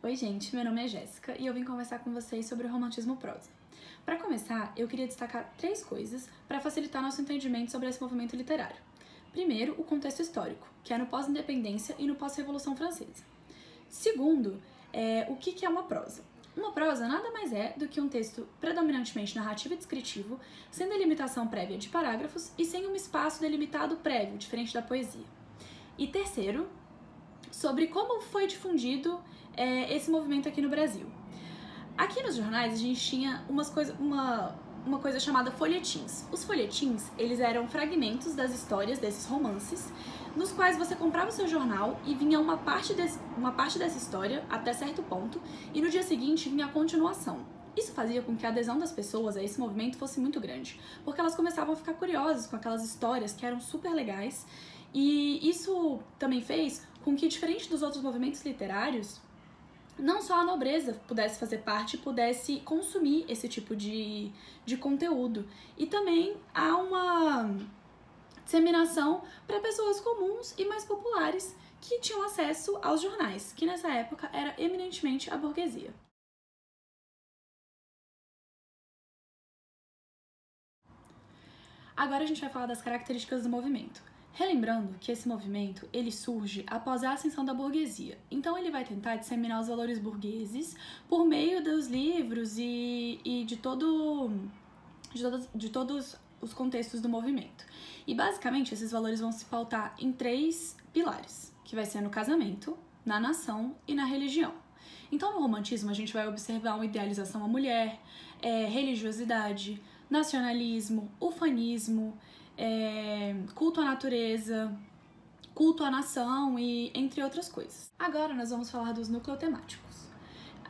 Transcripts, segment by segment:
Oi gente, meu nome é Jéssica e eu vim conversar com vocês sobre o romantismo prosa. Para começar, eu queria destacar 3 coisas para facilitar nosso entendimento sobre esse movimento literário. Primeiro, o contexto histórico, que é no pós-independência e no pós-revolução francesa. Segundo, o que é uma prosa? Uma prosa nada mais é do que um texto predominantemente narrativo e descritivo, sem delimitação prévia de parágrafos e sem um espaço delimitado prévio, diferente da poesia. E terceiro, sobre como foi difundido esse movimento aqui no Brasil. Aqui nos jornais a gente tinha uma coisa chamada folhetins. Os folhetins, eles eram fragmentos das histórias desses romances, nos quais você comprava o seu jornal e vinha uma parte dessa história até certo ponto, e no dia seguinte vinha a continuação. Isso fazia com que a adesão das pessoas a esse movimento fosse muito grande, porque elas começavam a ficar curiosas com aquelas histórias que eram super legais, e isso também fez com que, diferente dos outros movimentos literários, não só a nobreza pudesse fazer parte e pudesse consumir esse tipo de conteúdo. E também há uma disseminação para pessoas comuns e mais populares que tinham acesso aos jornais, que nessa época era eminentemente a burguesia. Agora a gente vai falar das características do movimento. Relembrando que esse movimento ele surge após a ascensão da burguesia, então ele vai tentar disseminar os valores burgueses por meio dos livros e de todos os contextos do movimento. E basicamente esses valores vão se pautar em 3 pilares, que vai ser no casamento, na nação e na religião. Então no romantismo a gente vai observar uma idealização à mulher, religiosidade, nacionalismo, ufanismo, culto à natureza, culto à nação e entre outras coisas. Agora nós vamos falar dos nucleotemáticos.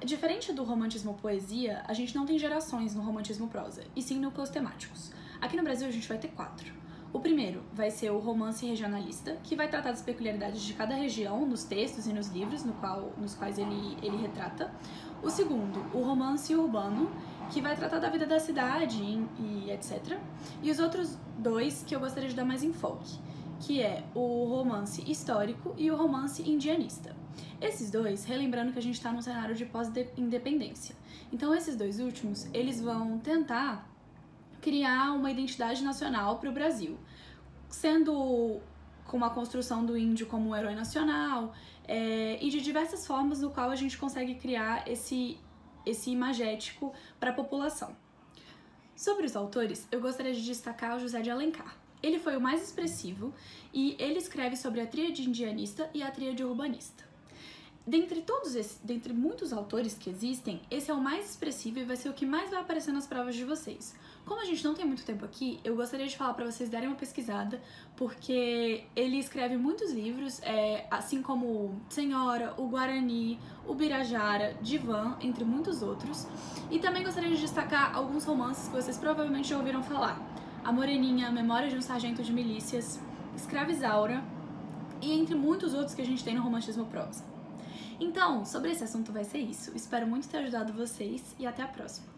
Diferente do romantismo poesia, a gente não tem gerações no romantismo prosa, e sim núcleos temáticos. Aqui no Brasil a gente vai ter 4. O primeiro vai ser o romance regionalista, que vai tratar das peculiaridades de cada região nos textos e nos livros nos quais ele retrata. O segundo, o romance urbano, que vai tratar da vida da cidade e etc. E os outros 2 que eu gostaria de dar mais enfoque, que é o romance histórico e o romance indianista. Esses 2, relembrando que a gente está num cenário de pós-independência. Então esses 2 últimos, eles vão tentar criar uma identidade nacional para o Brasil, sendo com a construção do índio como um herói nacional e de diversas formas no qual a gente consegue criar esse imagético para a população. Sobre os autores, eu gostaria de destacar o José de Alencar. Ele foi o mais expressivo e ele escreve sobre a tríade indianista e a tríade urbanista. Dentre muitos autores que existem, esse é o mais expressivo e vai ser o que mais vai aparecer nas provas de vocês. Como a gente não tem muito tempo aqui, eu gostaria de falar para vocês darem uma pesquisada, porque ele escreve muitos livros, assim como Senhora, o Guarani, o Birajara, Divan, entre muitos outros. E também gostaria de destacar alguns romances que vocês provavelmente já ouviram falar. A Moreninha, Memória de um Sargento de Milícias, Escrava Isaura e entre muitos outros que a gente tem no romantismo prosa. Então, sobre esse assunto vai ser isso. Espero muito ter ajudado vocês e até a próxima!